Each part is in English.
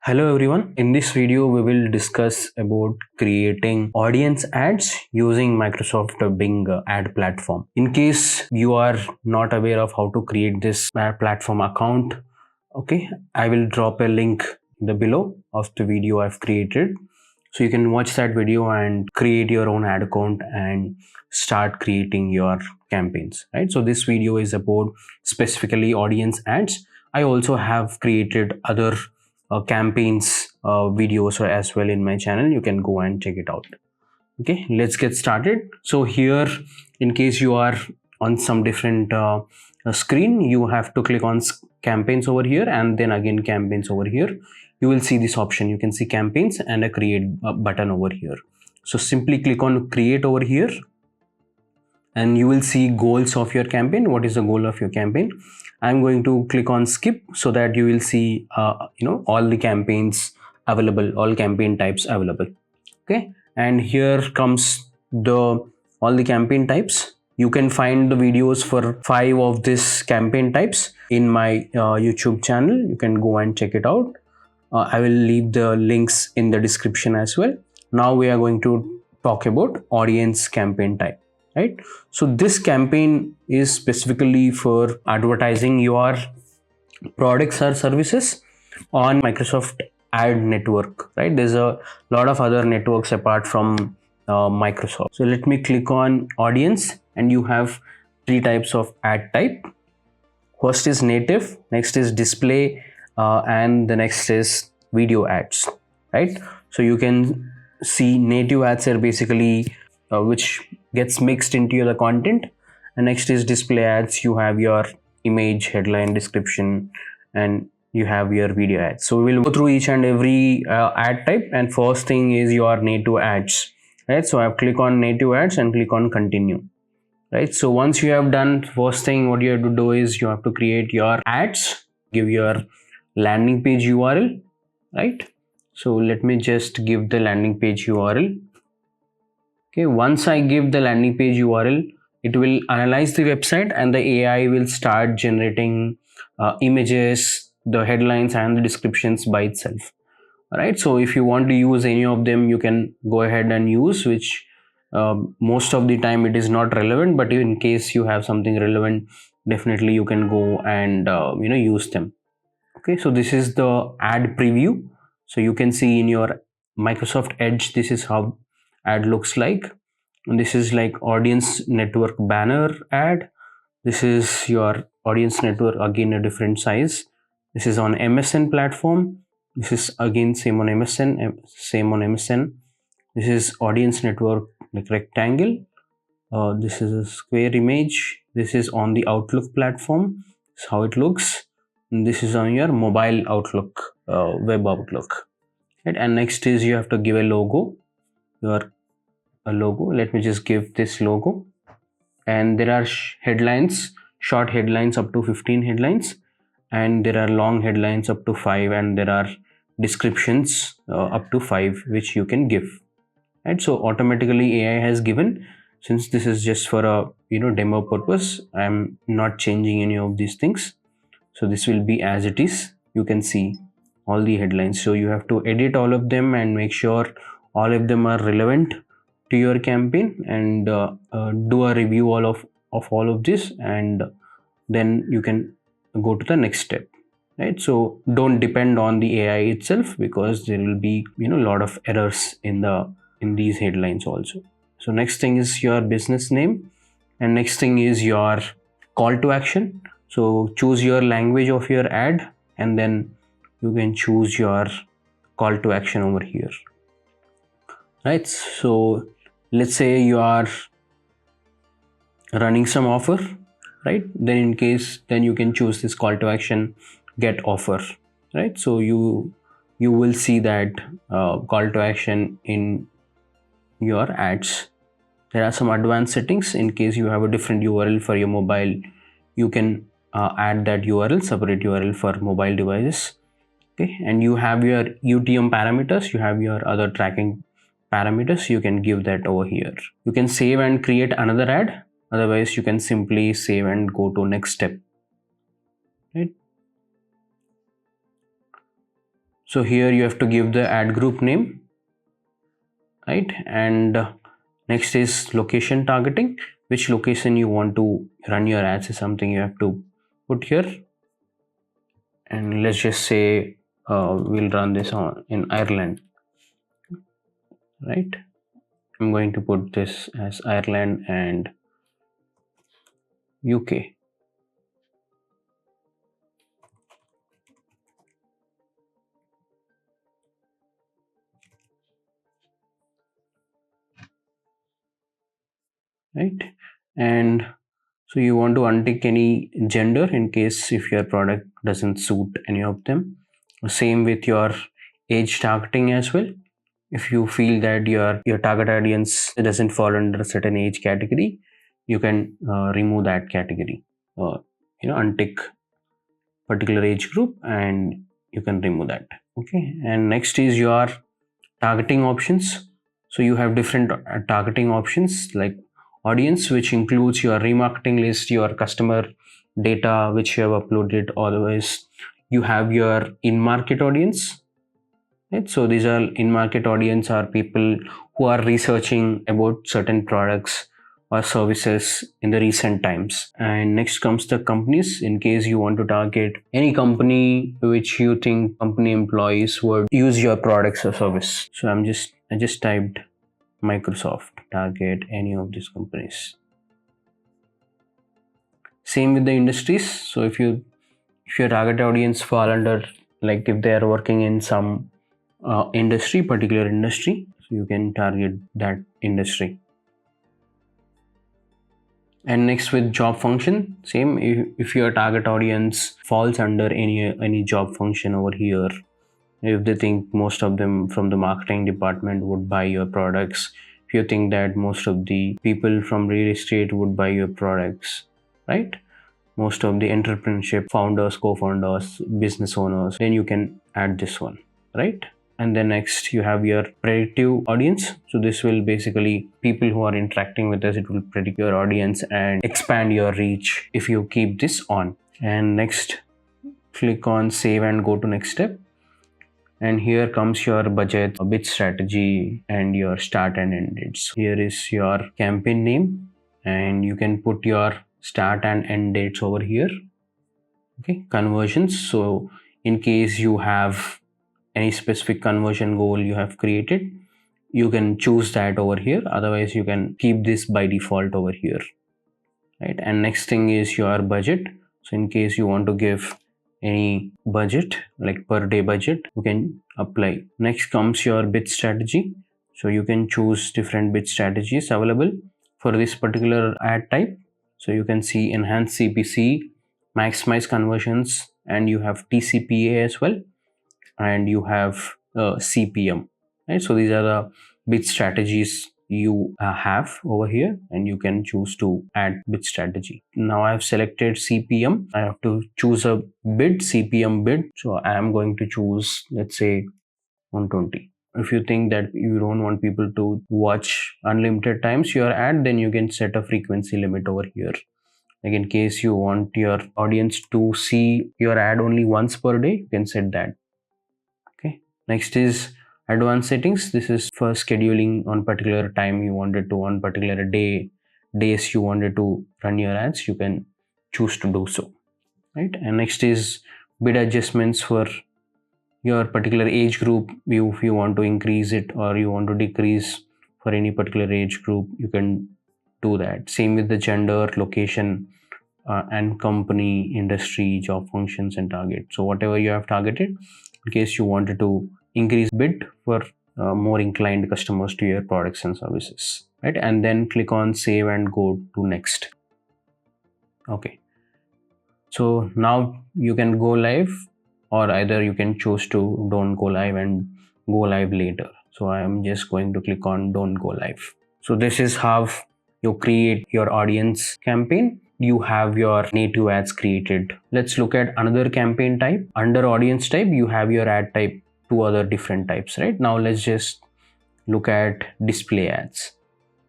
Hello everyone. In this video, we will discuss about creating audience ads using Microsoft Bing ad platform. In case you are not aware of how to create this ad platform account, okay, I will drop a link below of the video I've created. So you can watch that video and create your own ad account and start creating your campaigns, right? So this video is about specifically audience ads. I also have created other campaigns videos as well in my channel. You can go and check it out. Okay, let's get started. So here, in case you are on some different screen, you have to click on campaigns over here and then again campaigns over here. You will see this option. You can see campaigns and a create button over here. So simply click on create over here and you will see goals of your campaign. What is the goal of your campaign? I'm going to click on skip so that you will see all the campaigns available, all campaign types available. Okay, and here comes all the campaign types. You can find the videos for 5 of this campaign types in my YouTube channel. You can go and check it out. I will leave the links in the description as well. Now we are going to talk about audience campaign type. Right, so this campaign is specifically for advertising your products or services on Microsoft ad network, right? There's a lot of other networks apart from Microsoft. So let me click on audience and you have 3 types of ad type. First is native, next is display, and the next is video ads, right? So you can see native ads are basically which gets mixed into the content, and next is display ads. You have your image, headline, description, and you have your video ads. So we'll go through each and every ad type, and first thing is your native ads, right? So I've clicked on native ads and click on continue, right? So once you have done, first thing what you have to do is you have to create your ads, give your landing page URL, right? So let me just give the landing page URL. Okay, once I give the landing page URL, it will analyze the website and the AI will start generating images, the headlines and the descriptions by itself. All right, so if you want to use any of them, you can go ahead and use, which most of the time it is not relevant, but in case you have something relevant, definitely you can go and use them. Okay, so this is the ad preview. So you can see in your Microsoft Edge, this is how ad looks like. And this is like audience network banner ad. This is your audience network, again a different size. This is on MSN platform. This is again same on MSN, This is audience network like rectangle. This is a square image. This is on the Outlook platform. This is how it looks. And this is on your mobile Outlook, web Outlook. Right? And next is you have to give a logo. Logo. Let me just give this logo. And there are headlines, short headlines up to 15 headlines, and there are long headlines up to 5, and there are descriptions up to 5 which you can give. Right, so automatically AI has given. Since this is just for a demo purpose, I'm not changing any of these things. So this will be as it is. You can see all the headlines. So you have to edit all of them and make sure all of them are relevant to your campaign, and do a review of all of this, and then you can go to the next step. Right, so don't depend on the AI itself, because there will be a lot of errors in these headlines also. So next thing is your business name, and next thing is your call to action. So choose your language of your ad, and then you can choose your call to action over here. Right, so let's say you are running some offer, right? Then you can choose this call to action, get offer, right? So you will see that call to action in your ads. There are some advanced settings. In case you have a different URL for your mobile, you can add that URL, separate URL for mobile devices. Okay, and you have your UTM parameters, you have your other tracking parameters. You can give that over here. You can save and create another ad. Otherwise, you can simply save and go to next step. Right. So here you have to give the ad group name, right? And next is location targeting. Which location you want to run your ads is something you have to put here. And let's just say we'll run this on in Ireland, right? I'm going to put this as Ireland and UK. Right? And so you want to untick any gender in case if your product doesn't suit any of them. Same with your age targeting as well. If you feel that your target audience doesn't fall under a certain age category, you can remove that category. Untick particular age group and you can remove that. Okay. And next is your targeting options. So you have different targeting options like audience, which includes your remarketing list, your customer data which you have uploaded. Otherwise, you have your in-market audience, right? So these are in-market audience are people who are researching about certain products or services in the recent times. And next comes the companies, in case you want to target any company which you think company employees would use your products or service. So I just typed Microsoft, target any of these companies. Same with the industries. So if your target audience fall under, like if they are working in some particular industry, so you can target that industry. And next with job function, same. If your target audience falls under any job function over here, if they think most of them from the marketing department would buy your products, if you think that most of the people from real estate would buy your products, right? Most of the entrepreneurship founders, co-founders, business owners, then you can add this one, right? And then next you have your predictive audience. So this will basically people who are interacting with us, it will predict your audience and expand your reach if you keep this on. And next, click on save and go to next step. And here comes your budget, bid strategy, and your start and end dates. Here is your campaign name, and you can put your start and end dates over here. Okay, conversions. So in case you have any specific conversion goal you have created, you can choose that over here. Otherwise, you can keep this by default over here, right? And next thing is your budget. So in case you want to give any budget like per day budget, you can apply. Next comes your bid strategy. So you can choose different bid strategies available for this particular ad type. So you can see enhance CPC, maximize conversions, and you have TCPA as well, and you have CPM, right? So these are the bid strategies you have over here, and you can choose to add bid strategy. Now I have selected CPM. I have to choose a bid, CPM bid. So I am going to choose, let's say, 120. If you think that you don't want people to watch unlimited times your ad, then you can set a frequency limit over here. Like in case you want your audience to see your ad only once per day, you can set that. Okay. Next is advanced settings. This is for scheduling on particular time you wanted to, on particular days you wanted to run your ads, you can choose to do so, right? And next is bid adjustments for your particular age group. If you want to increase it or you want to decrease for any particular age group, you can do that. Same with the gender, location, and company, industry, job functions, and target. So whatever you have targeted, in case you wanted to increase bid for more inclined customers to your products and services, right? And then click on save and go to next. Okay, so now you can go live, or either you can choose to don't go live and go live later. So I am just going to click on don't go live. So this is how you create your audience campaign. You have your native ads created. Let's look at another campaign type. Under audience type, you have your ad type, two other different types, right? Now let's just look at display ads.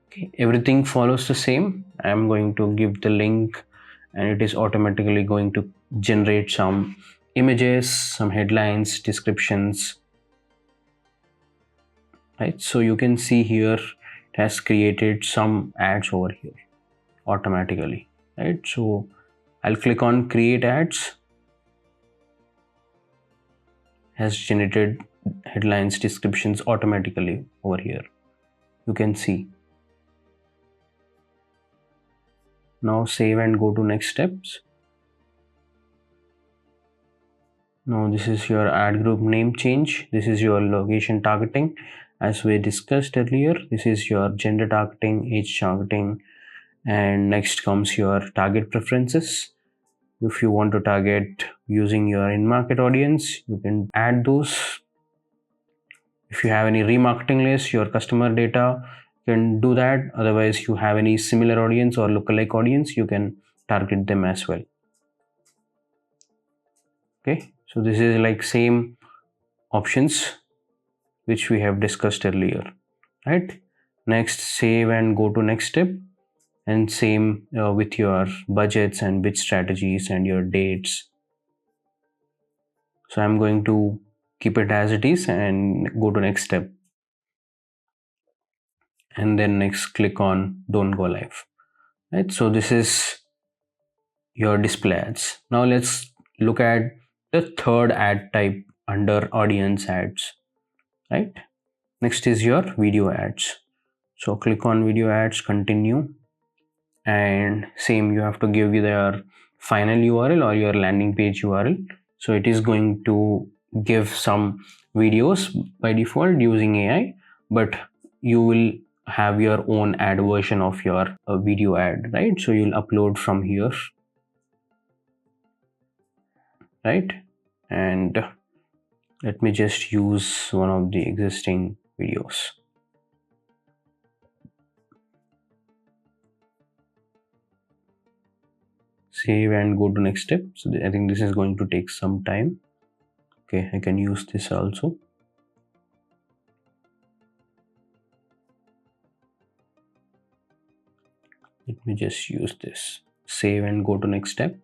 Okay, everything follows the same. I'm going to give the link and it is automatically going to generate some images, some headlines, descriptions, right? So you can see here it has created some ads over here automatically, right? So I'll click on create ads, has generated headlines, descriptions automatically over here. You can see. Now save and go to next steps. Now this is your ad group name change. This is your location targeting as we discussed earlier. This is your gender targeting, age targeting, and next comes your target preferences. If you want to target using your in-market audience, you can add those. If you have any remarketing list, your customer data, you can do that. Otherwise, you have any similar audience or lookalike audience, you can target them as well. Okay, so this is like same options which we have discussed earlier, right? Next, save and go to next step, and same with your budgets and bid strategies and your dates. So I'm going to keep it as it is and go to next step, and then next click on don't go live, right? So this is your display ads. Now let's look at the third ad type under audience ads, right? Next is your video ads. So click on video ads, continue, and same, you have to give your final URL or your landing page URL. So it is going to give some videos by default using AI, but you will have your own ad version of your video ad, right? So you'll upload from here, right? And let me just use one of the existing videos. Save and go to next step. So I think this is going to take some time. Okay, I can use this also. Let me just use this. Save and go to next step.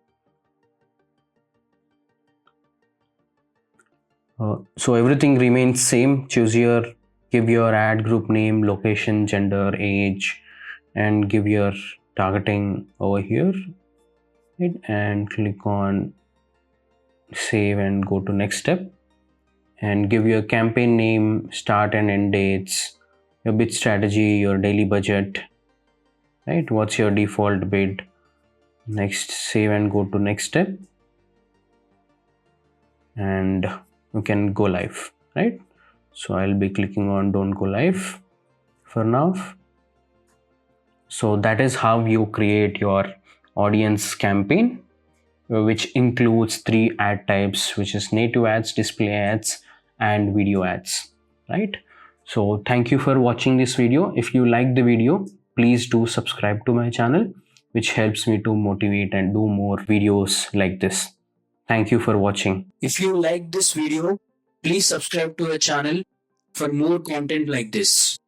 So everything remains same. Give your ad group name, location, gender, age, and give your targeting over here, right? And click on save and go to next step, and give your campaign name, start and end dates, your bid strategy, your daily budget, right? What's your default bid? Next, save and go to next step, and you can go live, right? So I'll be clicking on don't go live for now. So that is how you create your audience campaign, which includes 3 ad types, which is native ads, display ads, and video ads, right? So thank you for watching this video. If you like the video, please do subscribe to my channel, which helps me to motivate and do more videos like this. Thank you for watching. If you like this video, please subscribe to our channel for more content like this.